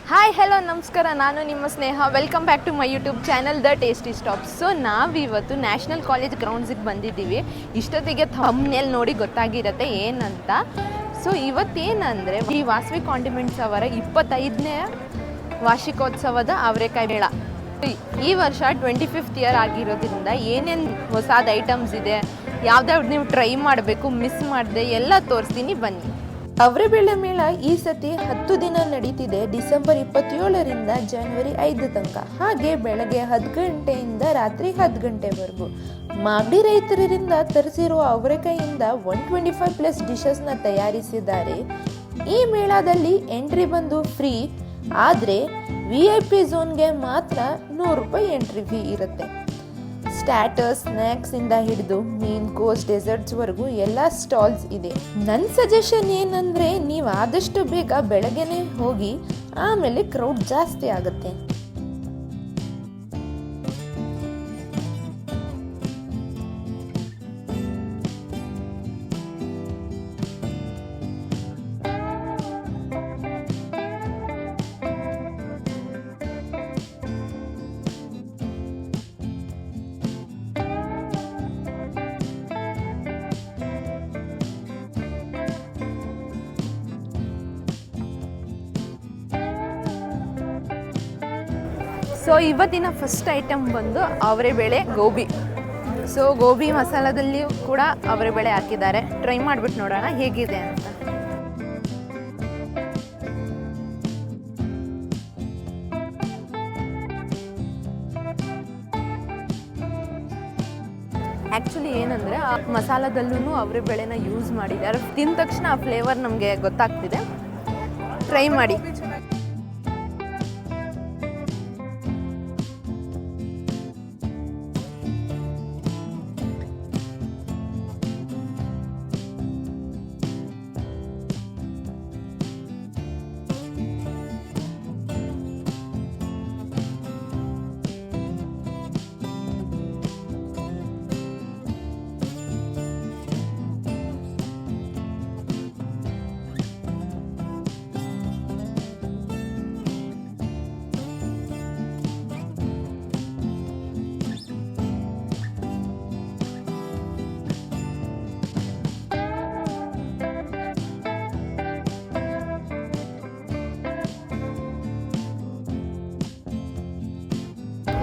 Hi hello ನಮಸ್ಕಾರ, ನಾನು ನಿಮ್ಮ Sneha. Welcome back to my YouTube channel the tasty stop. So ನಾವಿವತ್ತು ನ್ಯಾಷನಲ್ ಕಾಲೇಜ್ ಗ್ರೌಂಡ್ಸಿಗೆ ಬಂದಿದ್ದೀವಿ. ಇಷ್ಟೊತ್ತಿಗೆ ಥಂಬ್ನೇಲ್ ನೋಡಿ ಗೊತ್ತಾಗಿರುತ್ತೆ ಏನಂತ. ಸೊ ಇವತ್ತೇನಂದರೆ ಈ ವಾಸವಿ ಕಾಂಡಿಮೆಂಟ್ಸ್ ಅವರ 25ನೇ ವಾರ್ಷಿಕೋತ್ಸವದ ಅವರೆಕಾಯಿ ಮೇಳ. ಈ ವರ್ಷ 25th ಇಯರ್ ಆಗಿರೋದ್ರಿಂದ ಏನೇನು ಹೊಸದು ಐಟಮ್ಸ್ ಇದೆ, ಯಾವ್ದಾವ್ದು ನೀವು ಟ್ರೈ ಮಾಡಬೇಕು, ಮಿಸ್ ಮಾಡಿದೆ ಎಲ್ಲ ತೋರಿಸ್ತೀನಿ ಬನ್ನಿ. ಅವರೆಬೇಳೆ ಮೇಳ ಈ ಸತಿ 10 ದಿನ ನಡೀತಿದೆ. ಡಿಸೆಂಬರ್ 27ರಿಂದ ಜನವರಿ 5 ತನಕ. ಹಾಗೆ ಬೆಳಗ್ಗೆ 10 ಗಂಟೆಯಿಂದ ರಾತ್ರಿ 10 ಗಂಟೆವರೆಗೂ. ಮಾಗಡಿ ರೈತರಿಂದ ತರಿಸಿರುವ ಅವರೆಕಾಯಿಯಿಂದ 125+ ಡಿಶಸ್ನ ತಯಾರಿಸಿದ್ದಾರೆ. ಈ ಮೇಳದಲ್ಲಿ ಎಂಟ್ರಿ ಬಂದು ಫ್ರೀ, ಆದರೆ VIP ಝೋನ್ಗೆ ಮಾತ್ರ 100 ರೂಪಾಯಿ ಎಂಟ್ರಿ ಫೀ ಇರುತ್ತೆ. ಸ್ಟಾರ್ಟರ್ಸ್, ಸ್ನ್ಯಾಕ್ಸ್ ಇಂದ ಹಿಡಿದು ಮೇನ್ ಕೋರ್ಸ್, ಡೆಸರ್ಟ್ಸ್ವರೆಗೂ ಎಲ್ಲ ಸ್ಟಾಲ್ಸ್ ಇದೆ. ನನ್ನ ಸಜೆಷನ್ ಏನಂದರೆ ನೀವು ಆದಷ್ಟು ಬೇಗ ಬೆಳಗ್ಗೆನೆ ಹೋಗಿ, ಆಮೇಲೆ ಕ್ರೌಡ್ ಜಾಸ್ತಿ ಆಗುತ್ತೆ. ಸೊ ಇವತ್ತಿನ ಫಸ್ಟ್ ಐಟಮ್ ಬಂದು ಅವರೆಬೇಳೆ ಗೋಬಿ. ಸೊ ಗೋಬಿ ಮಸಾಲದಲ್ಲಿಯೂ ಕೂಡ ಅವರೆಬೇಳೆ ಹಾಕಿದ್ದಾರೆ. ಟ್ರೈ ಮಾಡಿಬಿಟ್ಟು ನೋಡೋಣ ಹೇಗಿದೆ ಅಂತ. ಆ್ಯಕ್ಚುಲಿ ಏನಂದರೆ ಆ ಮಸಾಲದಲ್ಲೂ ಅವರೆಬೇಳೆನ ಯೂಸ್ ಮಾಡಿದ್ದಾರೆ. ತಿಂದ ತಕ್ಷಣ ಆ ಫ್ಲೇವರ್ ನಮಗೆ ಗೊತ್ತಾಗ್ತಿದೆ. ಟ್ರೈ ಮಾಡಿ.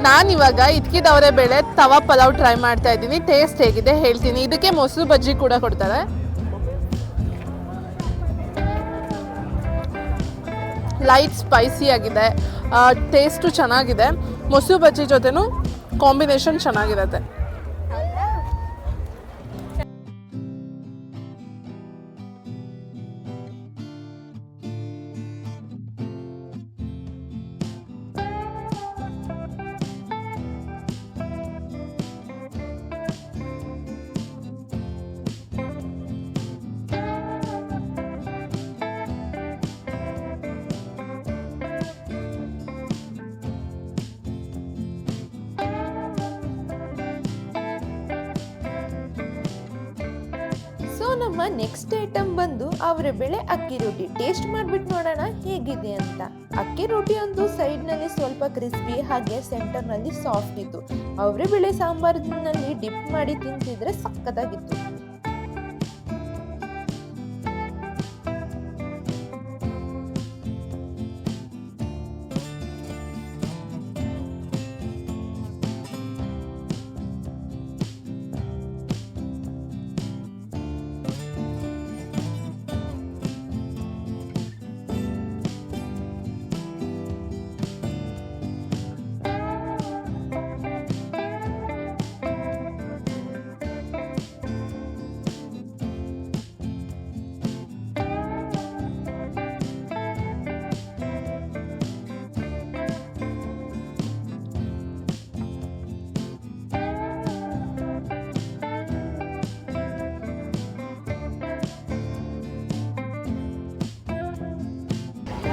ನಾನಿವಾಗ ಇದ್ಕಿದ ಅವರೆಬೇಳೆ ತವಾ ಪಲಾವ್ ಟ್ರೈ ಮಾಡ್ತಾ ಇದ್ದೀನಿ. ಟೇಸ್ಟ್ ಹೇಗಿದೆ ಹೇಳ್ತೀನಿ. ಇದಕ್ಕೆ ಮೊಸರು ಬಜ್ಜಿ ಕೂಡ ಕೊಡ್ತಾರೆ. ಲೈಟ್ ಸ್ಪೈಸಿ ಆಗಿದೆ, ಟೇಸ್ಟು ಚೆನ್ನಾಗಿದೆ. ಮೊಸರು ಬಜ್ಜಿ ಜೊತೆನೂ ಕಾಂಬಿನೇಷನ್ ಚೆನ್ನಾಗಿರುತ್ತೆ. ನಮ್ಮ ನೆಕ್ಸ್ಟ್ ಐಟಮ್ ಬಂದು ಅವರೆಬೇಳೆ ಅಕ್ಕಿ ರೊಟ್ಟಿ. ಟೇಸ್ಟ್ ಮಾಡಿಬಿಟ್ಟು ನೋಡೋಣ ಹೇಗಿದೆ ಅಂತ. ಅಕ್ಕಿ ರೊಟ್ಟಿ ಒಂದು ಸೈಡ್ನಲ್ಲಿ ಸ್ವಲ್ಪ ಕ್ರಿಸ್ಪಿ, ಹಾಗೆ ಸೆಂಟರ್ನಲ್ಲಿ ಸಾಫ್ಟ್ ಇತ್ತು. ಅವರೆಬೇಳೆ ಸಾಂಬಾರಿನಲ್ಲಿ ಡಿಪ್ ಮಾಡಿ ತಿಂತಿದ್ರೆ ಸಕ್ಕತ್ತಾಗಿತ್ತು.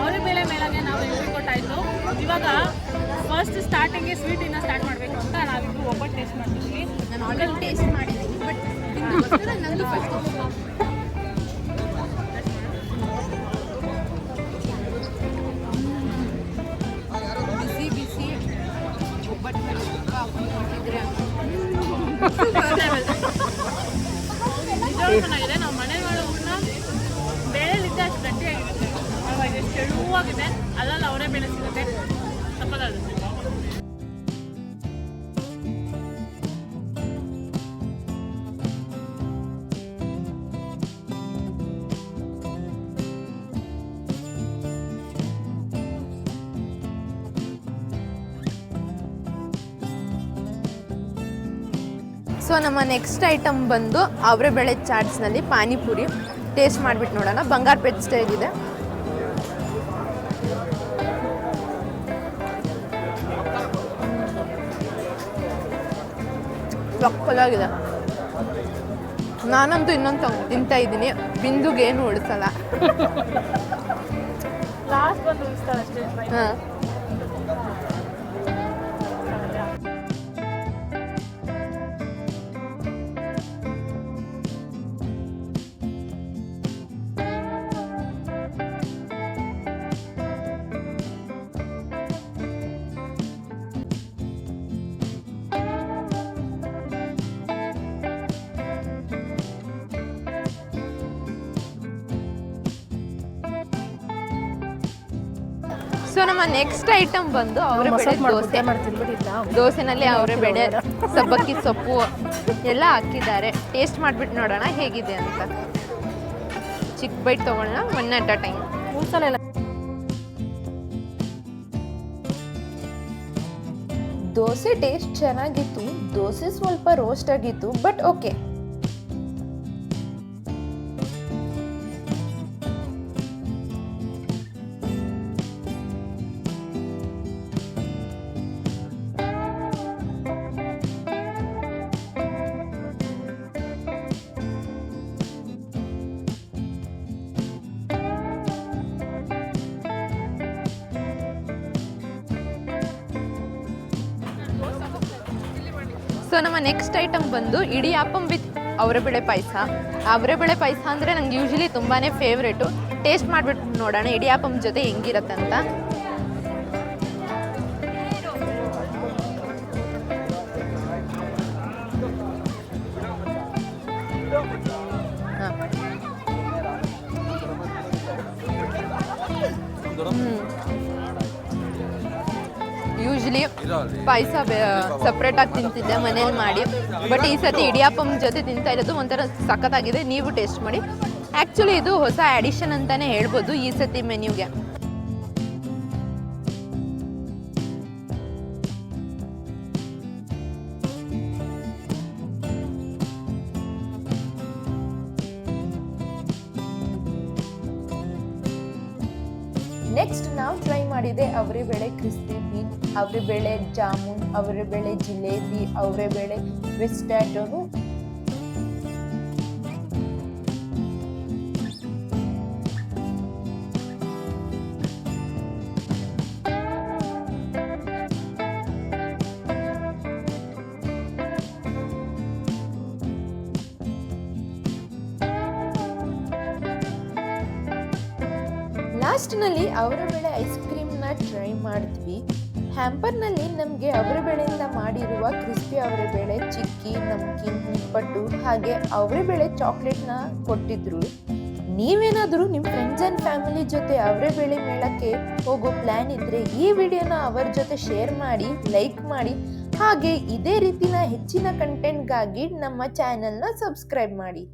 ಅವರೆಬೇಳೆ ಮೇಳಗೆ ನಾವು ಎಂಟ್ರಿ ಕೊಟ್ಟಾಯಿತು. ಇವಾಗ ಫಸ್ಟ್ ಸ್ಟಾರ್ಟಿಂಗ್ಗೆ ಸ್ವೀಟಿಂದ ಸ್ಟಾರ್ಟ್ ಮಾಡಬೇಕು ಅಂತ ನಾವಿಬ್ಬರು ಒಬ್ಬಟ್ಟು ಟೇಸ್ಟ್ ಮಾಡ್ತಿದ್ವಿ. ನಾನು ಆಲ್ರೆಡಿ ಟೇಸ್ಟ್ ಮಾಡಿದ್ದೀನಿ, ಬಟ್ ನಂದು ಫಸ್ಟ್. ನಿಜವಾಗ್ಲೂ ಚೆನ್ನಾಗಿದೆ. ನಾವು ಮನೆ ಮಾಡೋ ಊಟನ ಬೇಳೆಲಿದ್ದೆ ಅಷ್ಟು ಗಟ್ಟಿಯಾಗಿರುತ್ತೆ. ಅವಾಗ ಎಷ್ಟು ತೆಳುವಾಗಿದೆ, ಅದ್ರಲ್ಲಿ ಅವರೇ ಬೇಳೆ ಸಿಗುತ್ತೆ, ಸಪ್ಪದಾಗುತ್ತೆ. ಸೊ ನಮ್ಮ ನೆಕ್ಸ್ಟ್ ಐಟಮ್ ಬಂದು ಅವರೆಬೇಳೆ ಚಾಟ್ಸ್ನಲ್ಲಿ ಪಾನಿಪುರಿ. ಟೇಸ್ಟ್ ಮಾಡಿಬಿಟ್ಟು ನೋಡೋಣ. ಬಂಗಾರಪೇಟೆ ಸ್ಟೈಲ್ ಇದೆ. ಸಕ್ಕತ್ತಾಗಿದೆ. ನಾನಂತೂ ಇನ್ನೊಂದು ತಿಂತಾ ಇದ್ದೀನಿ. ಬಿಂದುಗೆ ಏನು ಉಳಿಸಲ್ಲ. ಲಾಸ್ಟ್ ಬಂದು ಉಳಿಸ್ತಾರೆ ಅಷ್ಟೇ. ಹಾಂ, ಸೊ ನಮ್ಮ ನೆಕ್ಸ್ಟ್ ಐಟಮ್ ಬಂದು ಅವರೆಬೇಳೆ ದೋಸೆ. ದೋಸೆನಲ್ಲಿ ಅವರೆಬೇಳೆ, ಸಬ್ಬಕ್ಕಿ ಸೊಪ್ಪು ಎಲ್ಲ ಹಾಕಿದ್ದಾರೆ. ಟೇಸ್ಟ್ ಮಾಡಿಬಿಟ್ಟು ನೋಡೋಣ ಹೇಗಿದೆ ಅಂತ. ಚಿಕ್ಕ ಬೈಟ್ ತೊಗೊಳ್ಳೋಣ, one at a time. Dosa taste ಚೆನ್ನಾಗಿತ್ತು. ದೋಸೆ ಸ್ವಲ್ಪ ರೋಸ್ಟ್ ಆಗಿತ್ತು, ಬಟ್ ಓಕೆ. ಸೊ ನಮ್ಮ ನೆಕ್ಸ್ಟ್ ಐಟಮ್ ಬಂದು ಇಡಿಯಾಪ್ಪಂ ವಿತ್ ಅವರೆಬೇಳೆ ಪಾಯಸ. ಅವರೆಬೇಳೆ ಪಾಯಸ ಅಂದರೆ ನಂಗೆ ಯೂಶಲಿ ತುಂಬಾ ಫೇವ್ರೇಟು. ಟೇಸ್ಟ್ ಮಾಡಿಬಿಟ್ಟು ನೋಡೋಣ ಇಡಿಯಾಪ್ಪಂ ಜೊತೆ ಹೆಂಗಿರತ್ತಂತ. ಯೂಶಲಿ ಪಾಯಸ ಸಪ್ರೇಟಾಗಿ ತಿಂತಿದ್ದೆ ಮನೇಲಿ ಮಾಡಿ, ಬಟ್ ಈ ಸತಿ ಇಡಿಯಾಪ್ಪಂ ಜೊತೆ ತಿಂತಾ ಇರೋದು ಒಂಥರ ಸಖತ್ತಾಗಿದೆ. ನೀವು ಟೇಸ್ಟ್ ಮಾಡಿ. ಆ್ಯಕ್ಚುಲಿ ಇದು ಹೊಸ ಆ್ಯಡಿಷನ್ ಅಂತಲೇ ಹೇಳ್ಬೋದು ಈ ಸತಿ ಮೆನ್ಯೂಗೆ. ನೆಕ್ಸ್ಟ್ ನಾವು ಟ್ರೈ ಮಾಡಿದೆ ಅವರೆಬೇಳೆ ಕ್ರಿಸ್ಪಿ ಬೀನ್, ಅವರೆಬೇಳೆ ಜಾಮೂನ್, ಅವರೆಬೇಳೆ ಜಿಲೇಬಿ, ಅವರೆಬೇಳೆ ವಿಸ್ಟಾಟೋನು. ಲಾಸ್ಟ್ನಲ್ಲಿ ಅವರೆಬೇಳೆ ಐಸ್ ಕ್ರೀಮ್ನ ಟ್ರೈ ಮಾಡಿದ್ವಿ. ಹ್ಯಾಂಪರ್ನಲ್ಲಿ ನಮಗೆ ಅವರೆಬೇಳೆಯಿಂದ ಮಾಡಿರುವ ಕ್ರಿಸ್ಪಿ ಅವರೆಬೇಳೆ, ಚಿಕ್ಕಿ, ನಮ್ಕೀನ್, ನಿಪ್ಪಟ್ಟು ಹಾಗೆ ಅವರೆಬೇಳೆ ಚಾಕ್ಲೇಟ್ನ ಕೊಟ್ಟಿದ್ರು. ನೀವೇನಾದರೂ ನಿಮ್ಮ ಫ್ರೆಂಡ್ಸ್ ಆ್ಯಂಡ್ ಫ್ಯಾಮಿಲಿ ಜೊತೆ ಅವರೆಬೇಳೆ ಮೇಳಕ್ಕೆ ಹೋಗೋ ಪ್ಲ್ಯಾನ್ ಇದ್ದರೆ ಈ ವಿಡಿಯೋನ ಅವರ ಜೊತೆ ಶೇರ್ ಮಾಡಿ, ಲೈಕ್ ಮಾಡಿ, ಹಾಗೆ ಇದೇ ರೀತಿನ ಹೆಚ್ಚಿನ ಕಂಟೆಂಟ್ಗಾಗಿ ನಮ್ಮ ಚಾನೆಲ್ನ ಸಬ್ಸ್ಕ್ರೈಬ್ ಮಾಡಿ.